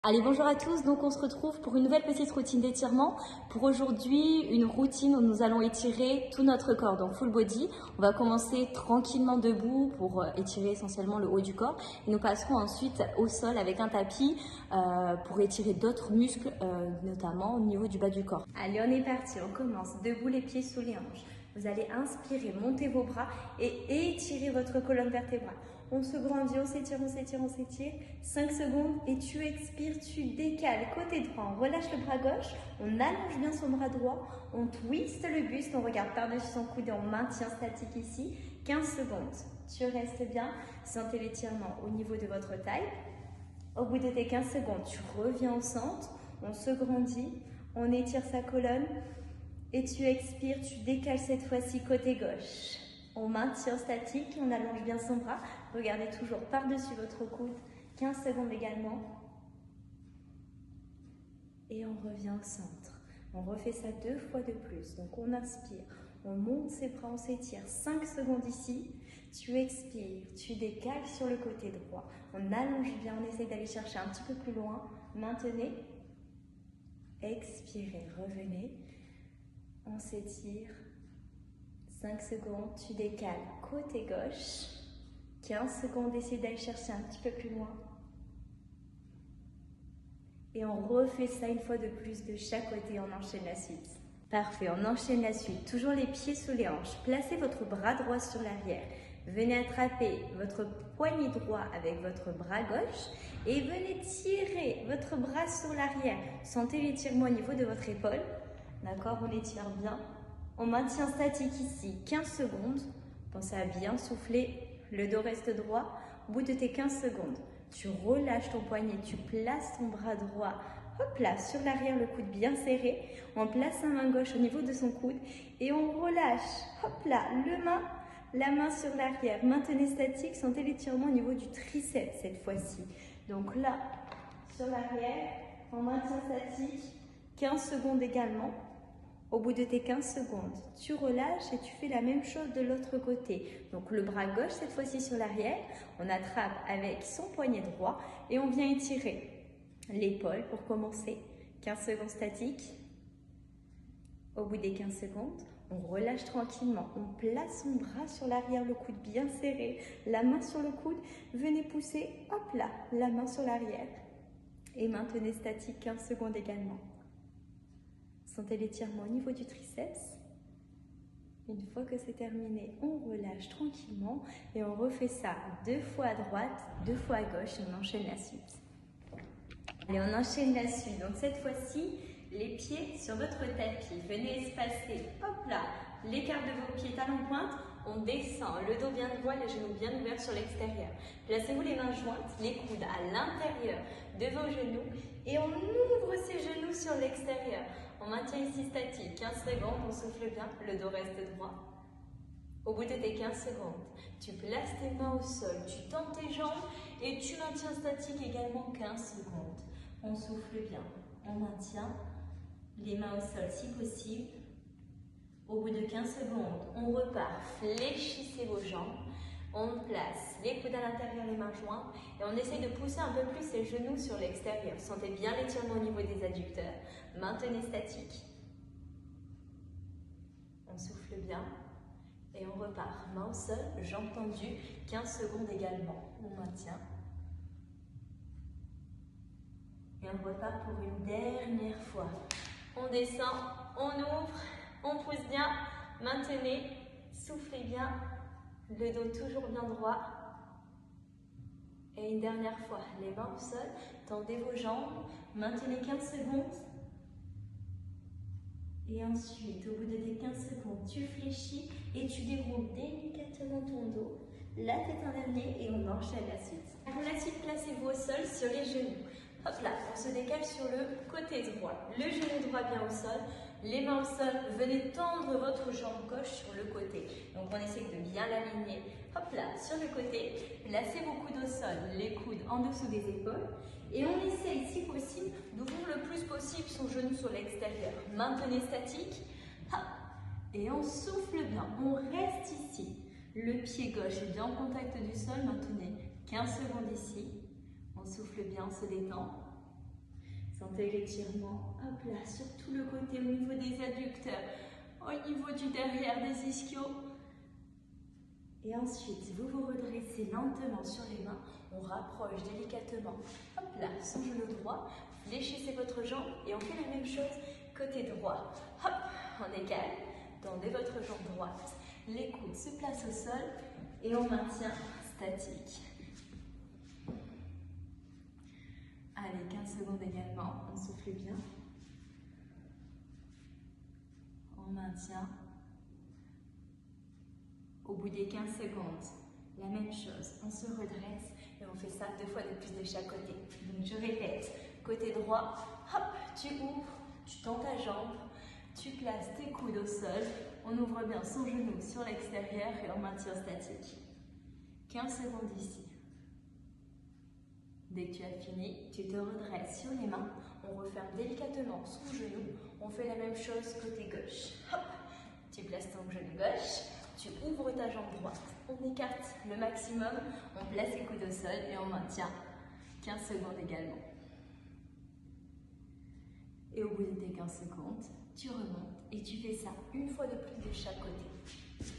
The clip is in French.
Allez, bonjour à tous, donc on se retrouve pour une nouvelle petite routine d'étirement. Pour aujourd'hui, une routine où nous allons étirer tout notre corps, donc full body. On va commencer tranquillement debout pour étirer essentiellement le haut du corps. Et nous passerons ensuite au sol avec un tapis pour étirer d'autres muscles, notamment au niveau du bas du corps. Allez, on est parti, on commence. Debout, les pieds sous les hanches. Vous allez inspirer, monter vos bras et étirer votre colonne vertébrale. On se grandit, on s'étire, on s'étire, on s'étire. 5 secondes et tu expires, tu décales. Côté droit, on relâche le bras gauche, on allonge bien son bras droit, on twiste le buste, on regarde par-dessus son coude et on maintient statique ici. 15 secondes, tu restes bien. Sentez l'étirement au niveau de votre taille. Au bout de tes 15 secondes, tu reviens au centre, on se grandit, on étire sa colonne et tu expires, tu décales cette fois-ci côté gauche. On maintient statique, on allonge bien son bras. Regardez toujours par-dessus votre coude. 15 secondes également. Et on revient au centre. On refait ça 2 fois de plus. Donc on inspire, on monte ses bras, on s'étire. 5 secondes ici. Tu expires, tu décales sur le côté droit. On allonge bien, on essaie d'aller chercher un petit peu plus loin. Maintenez. Expirez, revenez. On s'étire. 5 secondes, tu décales côté gauche. 15 secondes, essaie d'aller chercher un petit peu plus loin. Et on refait ça une fois de plus de chaque côté, on enchaîne la suite. Parfait, on enchaîne la suite. Toujours les pieds sous les hanches. Placez votre bras droit sur l'arrière. Venez attraper votre poignet droit avec votre bras gauche et venez tirer votre bras sur l'arrière. Sentez l'étirement au niveau de votre épaule. D'accord, on étire bien. On maintient statique ici 15 secondes. Pensez à bien souffler, le dos reste droit. Au bout de tes 15 secondes, tu relâches ton poignet, tu places ton bras droit, hop là, sur l'arrière, le coude bien serré. On place la main gauche au niveau de son coude et on relâche, hop là, la main sur l'arrière. Maintenez statique, sentez l'étirement au niveau du triceps cette fois-ci. Donc là, sur l'arrière, on maintient statique, 15 secondes également. Au bout de tes 15 secondes, tu relâches et tu fais la même chose de l'autre côté. Donc le bras gauche, cette fois-ci sur l'arrière, on attrape avec son poignet droit et on vient étirer l'épaule pour commencer. 15 secondes statique. Au bout des 15 secondes, on relâche tranquillement. On place son bras sur l'arrière, le coude bien serré, la main sur le coude. Venez pousser, hop là, la main sur l'arrière. Et maintenez statique 15 secondes également. Sentez l'étirement au niveau du triceps. Une fois que c'est terminé, on relâche tranquillement et on refait ça 2 fois à droite, 2 fois à gauche et on enchaîne la suite. Allez, on enchaîne la suite. Donc cette fois-ci, les pieds sur votre tapis. Venez espacer, hop là, l'écart de vos pieds talons pointe. On descend, le dos bien droit, les genoux bien ouverts sur l'extérieur. Placez-vous les mains jointes, les coudes à l'intérieur de vos genoux et on ouvre ses genoux sur l'extérieur. On maintient ici statique, 15 secondes, on souffle bien, le dos reste droit. Au bout de tes 15 secondes, tu places tes mains au sol, tu tends tes jambes et tu maintiens statique également 15 secondes. On souffle bien, on maintient les mains au sol si possible. Au bout de 15 secondes, on repart, fléchissez vos jambes. On place les coudes à l'intérieur, les mains jointes et on essaie de pousser un peu plus ses genoux sur l'extérieur. Sentez bien l'étirement au niveau des adducteurs. Maintenez statique. On souffle bien et on repart. Main au sol, jambes tendues, 15 secondes également. On maintient. Et on repart pour une dernière fois. On descend, on ouvre, on pousse bien. Maintenez, soufflez bien. Le dos toujours bien droit. Et une dernière fois, les mains au sol, tendez vos jambes, maintenez 15 secondes. Et ensuite, au bout de tes 15 secondes, tu fléchis et tu déroules délicatement ton dos, la tête en dernier et on enchaîne la suite. Pour la suite, placez-vous au sol sur les genoux. Hop là, on se décale sur le côté droit. Le genou droit bien au sol. Les mains au sol, venez tendre votre jambe gauche sur le côté. Donc on essaie de bien l'aligner. Hop là, sur le côté. Placez vos coudes au sol, les coudes en dessous des épaules. Et on essaie, si possible, d'ouvrir le plus possible son genou sur l'extérieur. Maintenez statique. Hop. Et on souffle bien. On reste ici. Le pied gauche est bien en contact du sol. Maintenez 15 secondes ici. On souffle bien, on se détend. Sentez l'étirement, hop là, sur tout le côté au niveau des adducteurs, au niveau du derrière des ischios. Et ensuite, vous vous redressez lentement sur les mains. On rapproche délicatement, hop là, son genou droit. Fléchissez votre jambe et on fait la même chose côté droit. Hop, on écale, tendez votre jambe droite. Les coudes se placent au sol et on maintient statique. Allez, 15 secondes également, on souffle bien. On maintient. Au bout des 15 secondes, la même chose, on se redresse et on fait ça 2 fois de plus de chaque côté. Donc je répète, côté droit, hop, tu ouvres, tu tends ta jambe, tu places tes coudes au sol, on ouvre bien son genou sur l'extérieur et on maintient statique. 15 secondes ici. Dès que tu as fini, tu te redresses sur les mains, on referme délicatement son genou, on fait la même chose côté gauche. Hop, tu places ton genou gauche, tu ouvres ta jambe droite, on écarte le maximum, on place les coudes au sol et on maintient 15 secondes également. Et au bout de tes 15 secondes, tu remontes et tu fais ça 1 fois de plus de chaque côté.